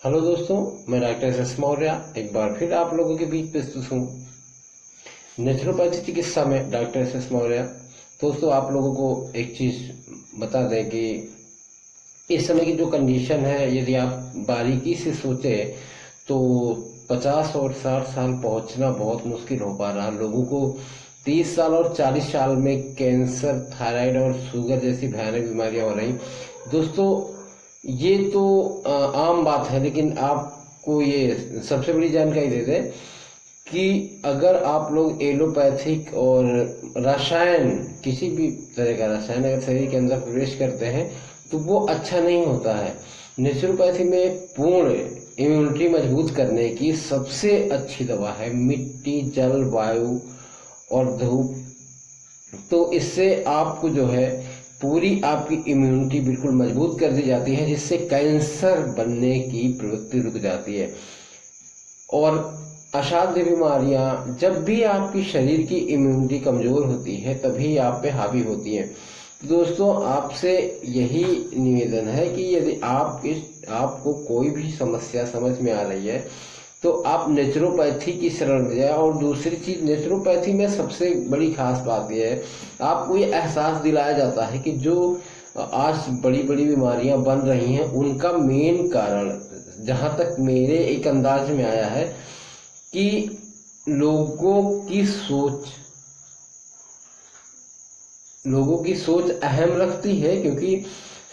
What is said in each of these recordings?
Hello दोस्तों, मैं doctor S Maurya एक बार फिर आप लोगों के बीच प्रस्तुत हूँ। नेचुरोपैथी चिकित्सा में डॉक्टर एस मौर्य। दोस्तों, आप लोगों को एक चीज़ बता दें कि इस समय की जो कंडीशन है, यदि आप बारीकी से सोचे तो 50 और 60 साल पहुंचना बहुत मुश्किल हो पा रहा है लोगों को। 30 साल और 40 साल में कैंसर, थायराइड और शुगर जैसी भयानक बीमारियां हो रही। दोस्तों, ये तो आम बात है, लेकिन आपको ये सबसे बड़ी जानकारी दे दें कि अगर आप लोग एलोपैथिक और रसायन, किसी भी तरह का रसायन अगर शरीर के अंदर प्रवेश करते हैं तो वो अच्छा नहीं होता है। नेचुरोपैथी में पूर्ण इम्यूनिटी मजबूत करने की सबसे अच्छी दवा है मिट्टी, जल, वायु और धूप। तो इससे आपको जो है पूरी आपकी इम्यूनिटी बिल्कुल मजबूत कर दी जाती है, जिससे कैंसर बनने की प्रवृत्ति रुक जाती है। और असाध्य बीमारियां जब भी आपकी शरीर की इम्यूनिटी कमजोर होती है तभी आप पे हावी होती है। दोस्तों, आपसे यही निवेदन है कि यदि आपको कोई भी समस्या समझ में आ रही है तो आप नेचुरोपैथी की शरण में जाए। और दूसरी चीज, नेचुरोपैथी में सबसे बड़ी खास बात यह है, आपको ये एहसास दिलाया जाता है कि जो आज बड़ी बड़ी बीमारियां बन रही हैं उनका मेन कारण, जहां तक मेरे एक अंदाज में आया है, कि लोगों की सोच अहम रखती है। क्योंकि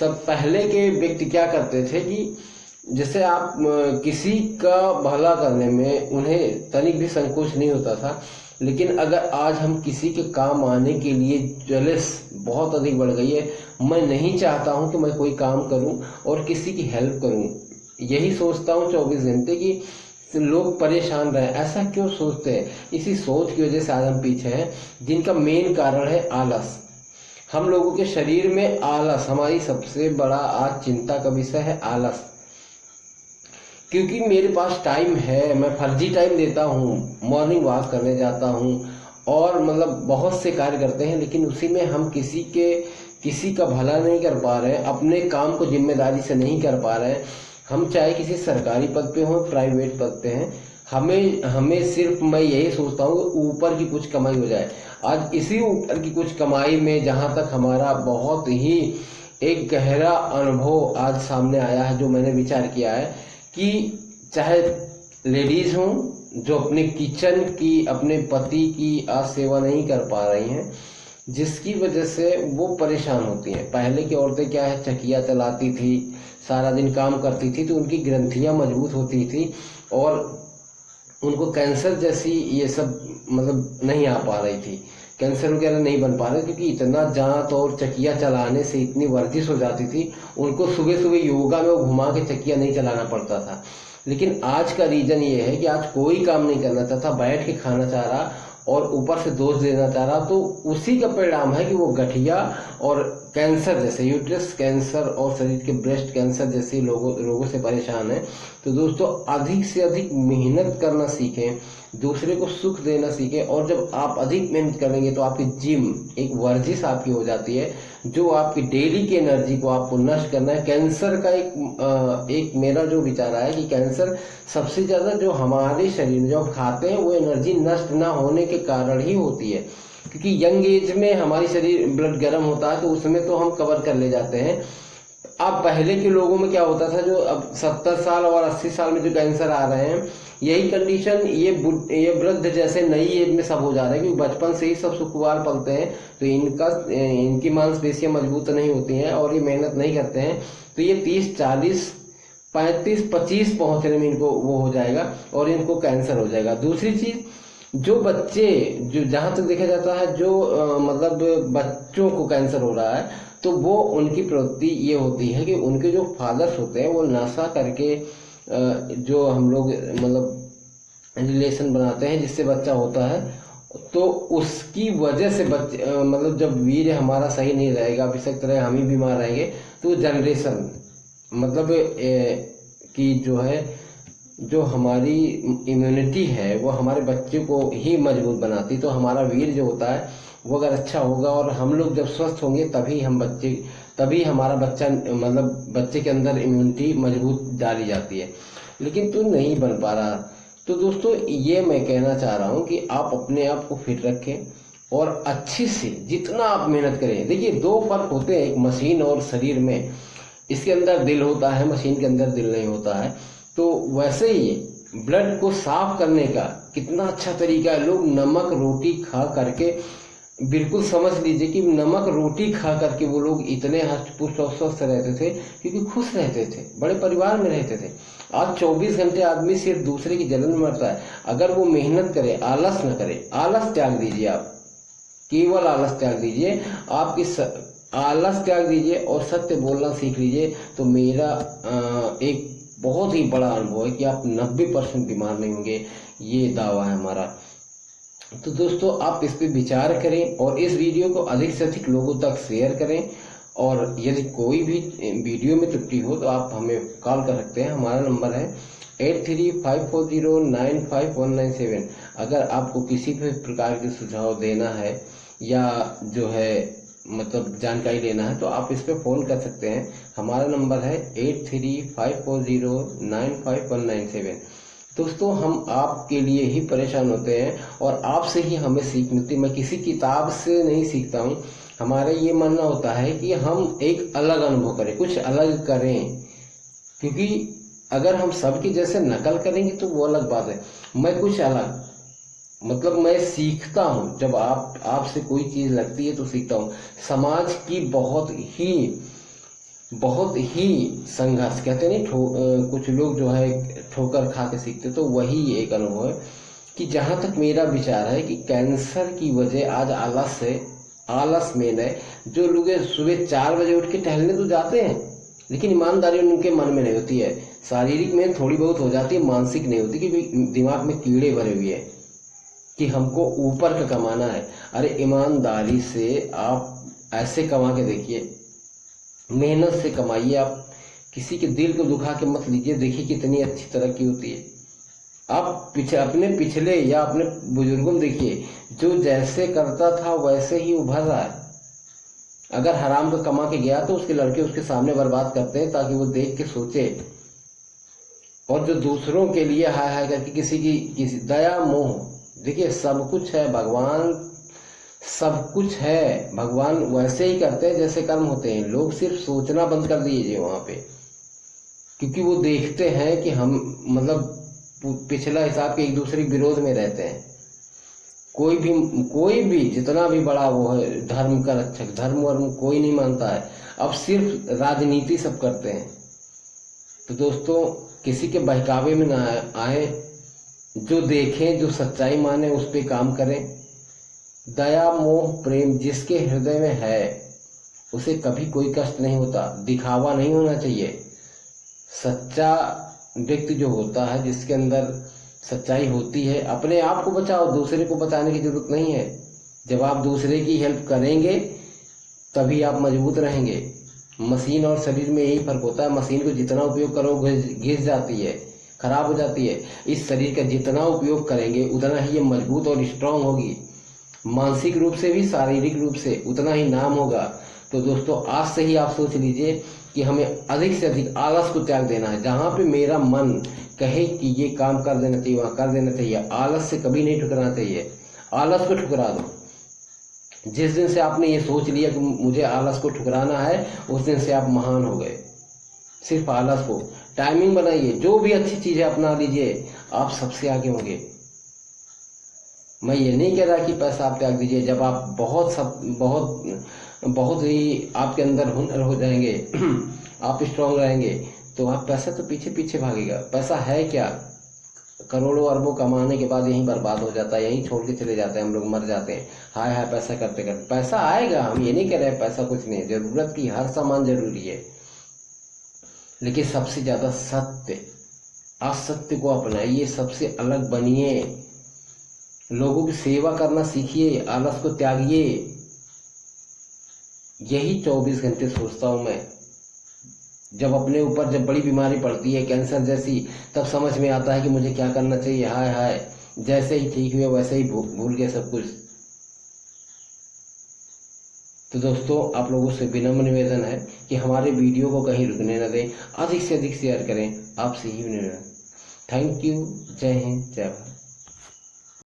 सब पहले के व्यक्ति क्या करते थे कि जैसे आप किसी का भला करने में उन्हें तनिक भी संकोच नहीं होता था। लेकिन अगर आज हम किसी के काम आने के लिए जलस बहुत अधिक बढ़ गई है। मैं नहीं चाहता हूं कि मैं कोई काम करूं और किसी की हेल्प करूं, यही सोचता हूं 24 घंटे कि लोग परेशान रहे। ऐसा क्यों सोचते हैं? इसी सोच की वजह से आज हम पीछे हैं, जिनका मेन कारण है आलस। हम लोगों के शरीर में आलस हमारी सबसे बड़ा आज चिंता का विषय है, आलस। क्योंकि मेरे पास टाइम है, मैं फर्जी टाइम देता हूँ, मॉर्निंग वॉक करने जाता हूँ और मतलब बहुत से कार्य करते हैं, लेकिन उसी में हम किसी का भला नहीं कर पा रहे हैं, अपने काम को जिम्मेदारी से नहीं कर पा रहे हैं। हम चाहे किसी सरकारी पद पे हो, प्राइवेट पद पे हैं, हमें सिर्फ, मैं यही सोचता हूँ कि ऊपर की कुछ कमाई हो जाए। आज इसी ऊपर की कुछ कमाई में जहां तक हमारा बहुत ही एक गहरा अनुभव आज सामने आया है, जो मैंने विचार किया है कि चाहे लेडीज हों जो अपने किचन की, अपने पति की आज सेवा नहीं कर पा रही हैं, जिसकी वजह से वो परेशान होती हैं। पहले की औरतें क्या है, चकिया चलाती थी, सारा दिन काम करती थी, तो उनकी ग्रंथियां मजबूत होती थी और उनको कैंसर जैसी ये सब मतलब नहीं आ पा रही थी, कैंसर वगैरह नहीं बन पा रहे, क्योंकि इतना जांत और चकिया चलाने से इतनी वर्जिश हो जाती थी। उनको सुबह सुबह योगा में वो घुमा के चकिया नहीं चलाना पड़ता था। लेकिन आज का रीजन ये है कि आज कोई काम नहीं करना चाहता, बैठ के खाना चाह रहा और ऊपर से दोष देना चाह रहा। तो उसी का परिणाम है कि वो गठिया और कैंसर जैसे, यूट्रस कैंसर और शरीर के ब्रेस्ट कैंसर जैसे रोगों से परेशान है। तो दोस्तों, अधिक से अधिक मेहनत करना सीखें, दूसरे को सुख देना सीखें। और जब आप अधिक मेहनत करेंगे तो आपकी जिम एक वर्जिश आपकी हो जाती है, जो आपकी डेली की एनर्जी को आपको नष्ट करना है। कैंसर का एक मेरा जो विचार है कि कैंसर सबसे ज्यादा जो हमारे शरीर में जो हम खाते हैं वो एनर्जी नष्ट ना होने के कारण ही होती है। क्योंकि यंग एज में हमारी शरीर ब्लड गर्म होता है, तो उसमें तो हम कवर कर ले जाते हैं। अब पहले के लोगों में क्या होता था, जो अब 70 साल और 80 साल में जो कैंसर आ रहे हैं, यही कंडीशन ये वृद्ध जैसे नई एज में सब हो जा रहे हैं। क्योंकि बचपन से ही सब सुखवार पलते हैं, तो इनकी मांसपेशियां मजबूत नहीं होती हैं और ये मेहनत नहीं करते हैं, तो ये 30, 40, 35, 25 पहुंचने में इनको वो हो जाएगा और इनको कैंसर हो जाएगा। दूसरी चीज, जो बच्चे, जो जहां तक देखा जाता है, जो मतलब बच्चों को कैंसर हो रहा है, तो वो उनकी प्रवृत्ति ये होती है कि उनके जो फादर्स होते हैं वो नशा करके, जो हम लोग मतलब रिलेशन बनाते हैं जिससे बच्चा होता है, तो उसकी वजह से बच्चे मतलब जब वीर्य हमारा सही नहीं रहेगा, बेशक तरह हम ही बीमार रहेंगे, तो जनरेशन मतलब कि जो है, जो हमारी इम्यूनिटी है वो हमारे बच्चे को ही मजबूत बनाती। तो हमारा वीर जो होता है वो अगर अच्छा होगा और हम लोग जब स्वस्थ होंगे तभी हम बच्चे तभी हमारा बच्चा मतलब बच्चे के अंदर इम्यूनिटी मजबूत डाली जाती है, लेकिन तू नहीं बन पा रहा। तो दोस्तों ये मैं कहना चाह रहा हूँ कि आप अपने आप को फिट रखें और अच्छे से जितना आप मेहनत करें। देखिए दो फर्क होते हैं, एक मशीन और शरीर में। इसके अंदर दिल होता है, मशीन के अंदर दिल नहीं होता है। तो वैसे ही ब्लड को साफ करने का कितना अच्छा तरीका है। लोग नमक रोटी खा करके, बिल्कुल समझ लीजिए कि नमक रोटी खा करके वो लोग इतने हष्ट-पुष्ट और स्वस्थ रहते थे क्योंकि खुश रहते थे, बड़े परिवार में रहते थे। आज 24 घंटे आदमी सिर्फ दूसरे की जलन में मरता है। अगर वो मेहनत करे, आलस न करे, आलस त्याग दीजिए, आप केवल आलस त्याग दीजिए, आलस त्याग दीजिए और सत्य बोलना सीख लीजिए। तो मेरा एक बहुत ही बड़ा अनुभव है कि आप 90% बीमार नहीं होंगे, ये दावा है हमारा। तो दोस्तों आप इस पे विचार करें और इस वीडियो को अधिक से अधिक लोगों तक शेयर करें। और यदि कोई भी वीडियो में त्रुटि हो तो आप हमें कॉल कर सकते हैं। हमारा नंबर है 8354095197। अगर आपको किसी भी प्रकार के सुझाव देना है या जो है मतलब जानकारी लेना है तो आप इस पे फ़ोन कर सकते हैं। हमारा नंबर है 8354095197। दोस्तों हम आपके लिए ही परेशान होते हैं और आपसे ही हमें सीख मिलती है। मैं किसी किताब से नहीं सीखता हूँ। हमारा ये मानना होता है कि हम एक अलग अनुभव करें, कुछ अलग करें, क्योंकि अगर हम सबके जैसे नकल करेंगे तो वो अलग बात है। मैं कुछ अलग, मतलब मैं सीखता हूँ। जब आपसे कोई चीज़ लगती है तो सीखता हूँ। समाज की बहुत ही संघर्ष, कहते नहीं कुछ लोग जो है ठोकर खा के सीखते, तो वही एक अनुभव है कि जहाँ तक मेरा विचार है कि कैंसर की वजह आज आलस मेन है। जो लोग सुबह 4 बजे उठ के टहलने तो जाते हैं, लेकिन ईमानदारी उनके मन में नहीं होती है। शारीरिक में थोड़ी बहुत हो जाती है, मानसिक नहीं होती, कि दिमाग में कीड़े भरे हुए हैं कि हमको ऊपर का कमाना है। अरे ईमानदारी से आप ऐसे कमा के देखिए, मेहनत से कमाइए। आप किसी के दिल को दुखा के मत लीजिए, देखिए कितनी अच्छी तरक्की होती है। आप अपने पिछले या अपने बुजुर्गों में देखिए, जो जैसे करता था वैसे ही उभर रहा है। अगर हराम का कमा के गया तो उसके लड़के उसके सामने बर्बाद करते हैं ताकि वो देख के सोचे। और जो दूसरों के लिए हाय हाय करके किसी दया मोह, देखिए सब कुछ है, भगवान सब कुछ है, भगवान वैसे ही करते हैं जैसे कर्म होते हैं। लोग सिर्फ सोचना बंद कर दीजिए वहां पे, क्योंकि वो देखते हैं कि हम मतलब पिछला हिसाब के एक दूसरे के विरोध में रहते हैं। कोई भी जितना भी बड़ा वो है धर्म का रक्षक, धर्म वर्म कोई नहीं मानता है। अब सिर्फ राजनीति सब करते हैं। तो दोस्तों किसी के बहकावे में ना आए, जो देखें, जो सच्चाई माने, उस पे काम करें। दया मोह प्रेम जिसके हृदय में है उसे कभी कोई कष्ट नहीं होता। दिखावा नहीं होना चाहिए। सच्चा व्यक्ति जो होता है, जिसके अंदर सच्चाई होती है, अपने आप को बचाओ, दूसरे को बचाने की जरूरत नहीं है। जब आप दूसरे की हेल्प करेंगे तभी आप मजबूत रहेंगे। मशीन और शरीर में यही फर्क होता है। मशीन को जितना उपयोग करोगे घिस जाती है, खराब हो जाती है। इस शरीर का जितना उपयोग करेंगे उतना ही ये मजबूत और स्ट्रांग होगी। मानसिक रूप से भी, शारीरिक रूप से उतना ही नाम होगा। तो दोस्तों आज से ही आप सोच लीजिए कि हमें अधिक से अधिक आलस को त्याग देना है। जहां पे मेरा मन कहे कि ये काम कर देना चाहिए वहां कर देना चाहिए। आलस से कभी नहीं ठुकराना चाहिए। आलस को ठुकरा दो। जिस दिन से आपने ये सोच लिया कि मुझे आलस को ठुकराना है, उस दिन से आप महान हो गए। सिर्फ आलस को टाइमिंग बनाइए, जो भी अच्छी चीजें अपना लीजिए, आप सबसे आगे होंगे। मैं ये नहीं कह रहा कि पैसा आप त्याग दीजिए। जब आप बहुत ही आपके अंदर हुनर हो जाएंगे, आप स्ट्रांग रहेंगे, तो आप पैसा तो पीछे पीछे भागेगा। पैसा है क्या, करोड़ों अरबों कमाने के बाद यहीं बर्बाद हो जाता है, यहीं छोड़ के चले जाते हैं, हम लोग मर जाते हैं। हाय हाय पैसा करते करते। पैसा आएगा, हम ये नहीं कह रहे पैसा कुछ नहीं, जरूरत की हर सामान जरूरी है, लेकिन सबसे ज्यादा सत्य, असत्य को अपनाइए, सबसे अलग बनिए, लोगों की सेवा करना सीखिए, आलस को त्यागिए। यही 24 घंटे सोचता हूं मैं। जब अपने ऊपर जब बड़ी बीमारी पड़ती है, कैंसर जैसी, तब समझ में आता है कि मुझे क्या करना चाहिए। हाय हाय, जैसे ही ठीक हुए वैसे ही भूल गए सब कुछ। तो दोस्तों आप लोगों से विनम्र निवेदन है कि हमारे वीडियो को कहीं रुकने न दें, अधिक से अधिक शेयर करें, आपसे ही निवेदन। Thank you. जय हिंद, जय भारत।